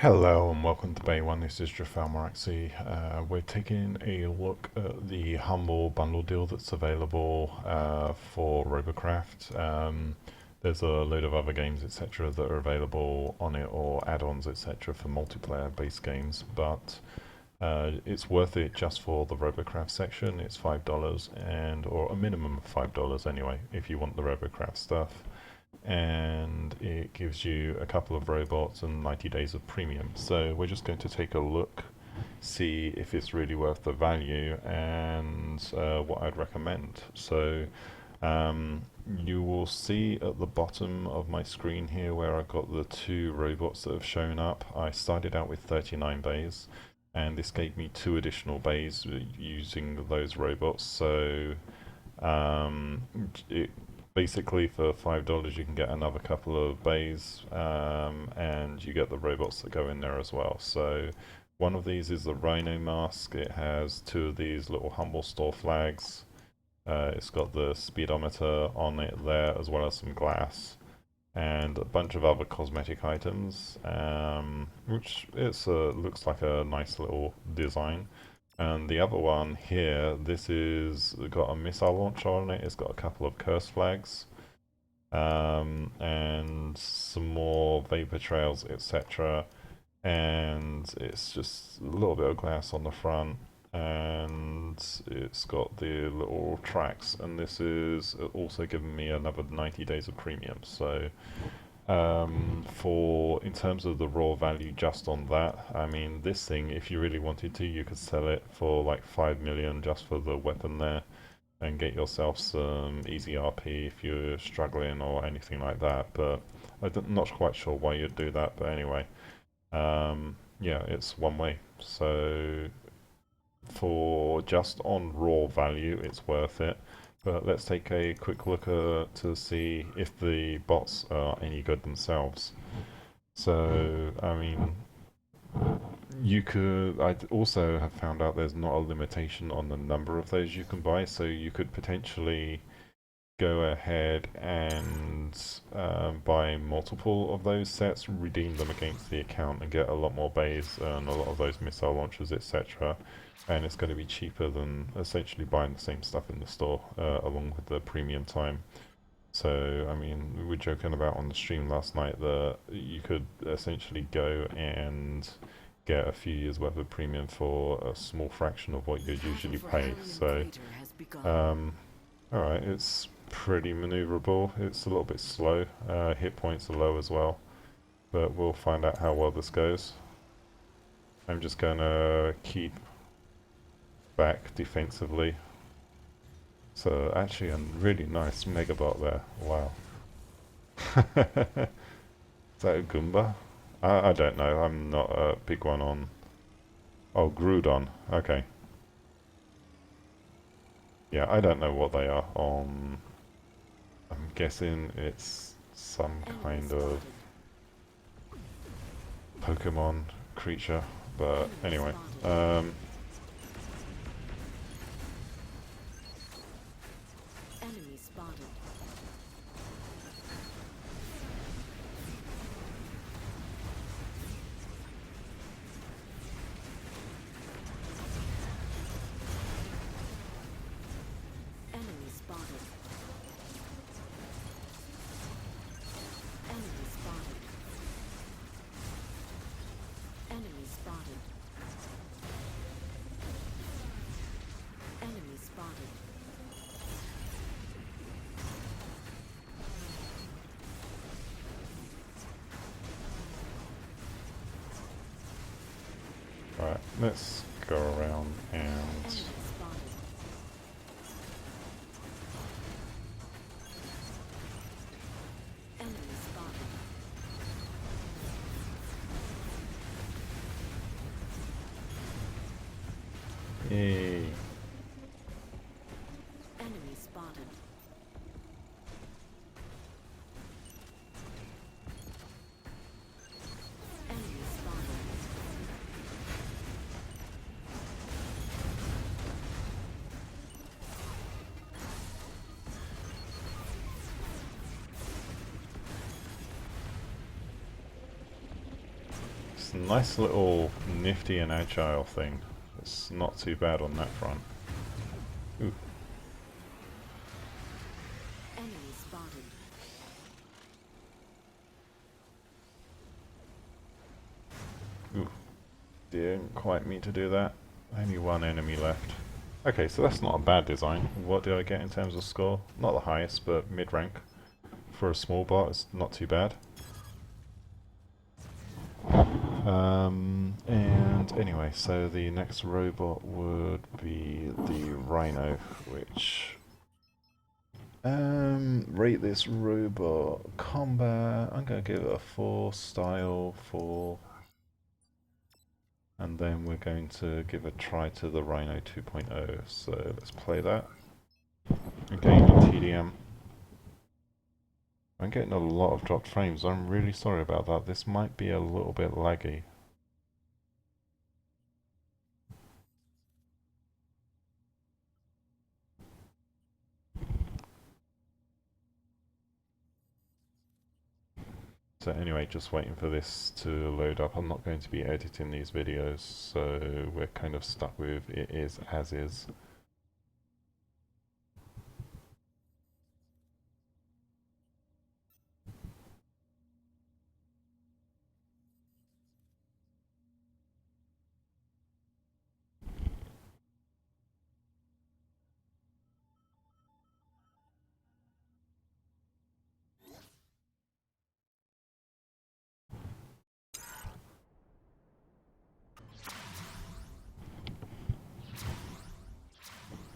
Hello and welcome to Bay One. This is Jafar Maraxi. We're taking a look at the Humble bundle deal that's available for Robocraft. There's a load of other games, etc., that are available on it, or add-ons, etc., for multiplayer-based games. But it's worth it just for the Robocraft section. It's $5 or a minimum of $5 anyway, if you want the Robocraft stuff. And it gives you a couple of robots and 90 days of premium. So we're just going to take a look, see if it's really worth the value, and what I'd recommend. So you will see at the bottom of my screen here where I've got the two robots that have shown up. I started out with 39 bays, and this gave me 2 additional bays using those robots. So basically for $5 you can get another couple of bays, and you get the robots that go in there as well. So one of these is the Rhino mask. It has 2 of these little Humble store flags. It's got the speedometer on it there, as well as some glass and a bunch of other cosmetic items, which looks like a nice little design. And the other one here, this is got a missile launcher on it. It's got a couple of curse flags, and some more vapor trails, etc. And it's just a little bit of glass on the front, and it's got the little tracks. And this is also giving me another 90 days of premium. So in terms of the raw value just on that, I mean, this thing, if you really wanted to, you could sell it for like 5 million just for the weapon there, and get yourself some easy RP if you're struggling or anything like that. But I'm not quite sure why you'd do that. But anyway, yeah, it's one way. So for just on raw value, it's worth it. But let's take a quick look to see if the bots are any good themselves. So, I mean, I also have found out there's not a limitation on the number of those you can buy, so you could potentially go ahead and buy multiple of those sets, redeem them against the account, and get a lot more bays and a lot of those missile launchers, etc. And it's going to be cheaper than essentially buying the same stuff in the store, along with the premium time. So, I mean, we were joking about on the stream last night that you could essentially go and get a few years worth of premium for a small fraction of what you'd usually pay. So, alright, it's pretty maneuverable. It's a little bit slow. Hit points are low as well, but we'll find out how well this goes. I'm just going to keep back defensively. So actually a really nice Megabot there. Wow. Is that a Goomba? I don't know. I'm not a big one on... Oh, Groudon. Okay. Yeah, I don't know what they are on... I'm guessing it's some kind of Pokemon creature. But anyway. Alright, let's go around and... Yay. Enemy spotted. Enemy spotted. It's a nice little nifty and agile thing. It's not too bad on that front. Ooh. Enemy spotted. Ooh. Didn't quite mean to do that. Only one enemy left. Okay, so that's not a bad design. What did I get in terms of score? Not the highest, but mid-rank. For a small bot, it's not too bad. And anyway, so the next robot would be the Rhino, which... rate this robot combat. I'm going to give it a 4, style 4. And then we're going to give a try to the Rhino 2.0. So let's play that. Again in TDM. I'm getting a lot of dropped frames. I'm really sorry about that. This might be a little bit laggy. So anyway, just waiting for this to load up. I'm not going to be editing these videos, so we're kind of stuck with it is as is.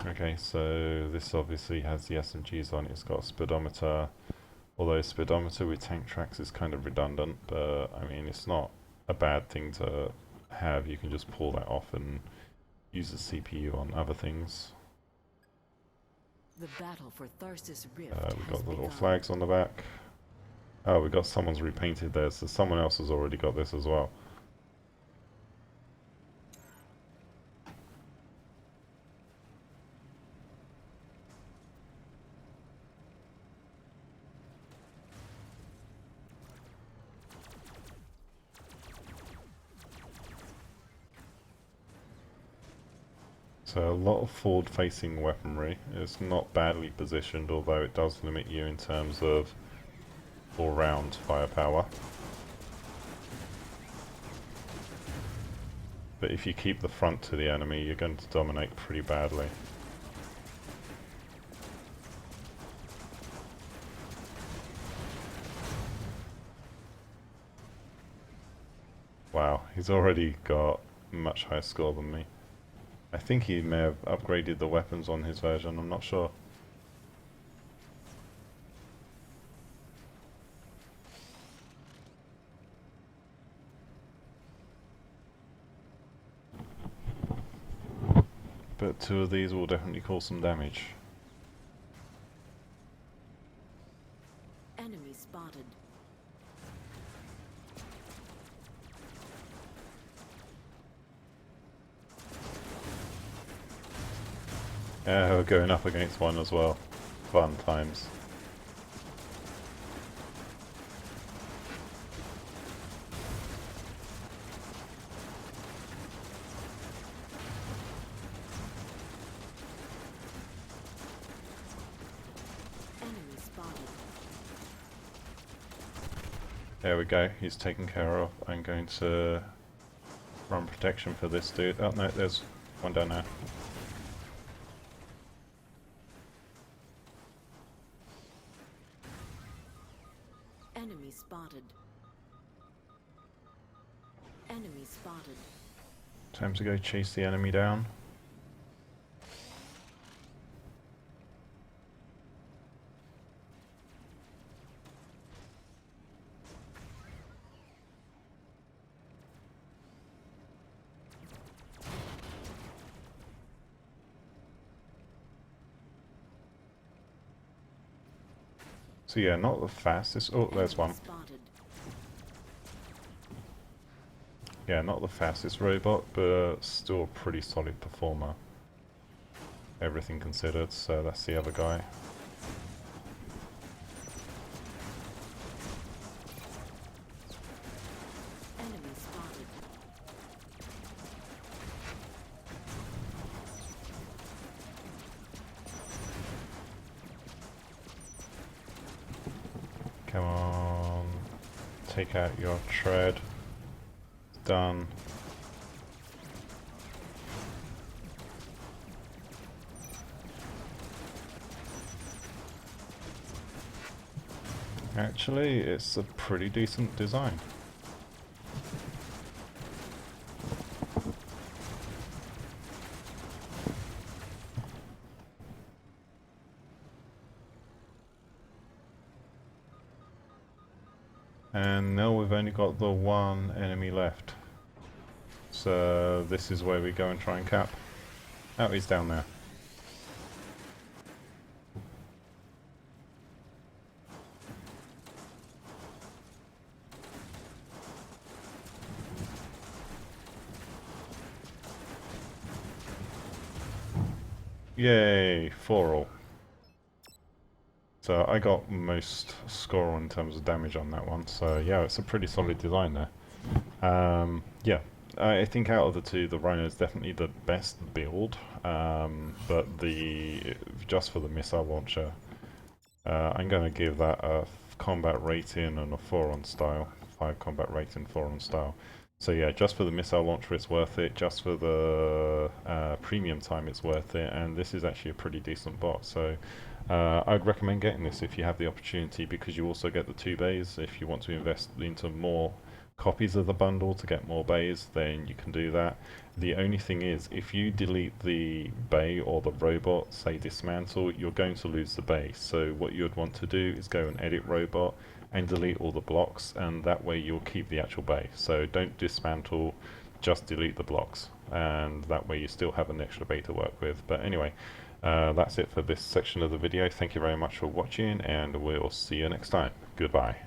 Okay, so this obviously has the SMGs on it. It's got a speedometer, although speedometer with tank tracks is kind of redundant, but I mean it's not a bad thing to have. You can just pull that off and use the CPU on other things. The battle for Tharsis Rift We've got the little begun. flags on the back. Oh, we've got someone's repainted there, so someone else has already got this as well. So a lot of forward-facing weaponry. It's not badly positioned, although it does limit you in terms of all-round firepower. But if you keep the front to the enemy, you're going to dominate pretty badly. Wow, he's already got a much higher score than me. I think he may have upgraded the weapons on his version, I'm not sure. But 2 of these will definitely cause some damage. Enemy spotted. Yeah, we're going up against one as well. Fun times. Enemy spotted. There we go, he's taken care of. I'm going to run protection for this dude. Oh no, there's one down there. Enemy spotted. Enemy spotted. Time to go chase the enemy down. So yeah, not the fastest. Oh, there's Enemy one. spotted. Yeah, not the fastest robot, but still a pretty solid performer. Everything considered, so that's the other guy. Enemy spotted. take out your tread. Done. Actually, it's a pretty decent design. And now we've only got the one enemy left. So this is where we go and try and cap. Oh, he's down there. Yay, 4-all. So I got most score in terms of damage on that one. So yeah, it's a pretty solid design there. Yeah, I think out of the two, the Rhino is definitely the best build. But just for the missile launcher, I'm going to give that a combat rating and a 4 on style. 5 combat rating, 4 on style. So yeah, just for the missile launcher it's worth it, just for the premium time it's worth it, and this is actually a pretty decent bot, so I'd recommend getting this if you have the opportunity, because you also get the 2 bays. If you want to invest into more copies of the bundle to get more bays, then you can do that. The only thing is, if you delete the bay or the robot, say dismantle, you're going to lose the bay. So what you'd want to do is go and edit robot and delete all the blocks, and that way you'll keep the actual bay. So don't dismantle, just delete the blocks, and that way you still have an extra bay to work with. But anyway, that's it for this section of the video. Thank you very much for watching, and we'll see you next time. Goodbye.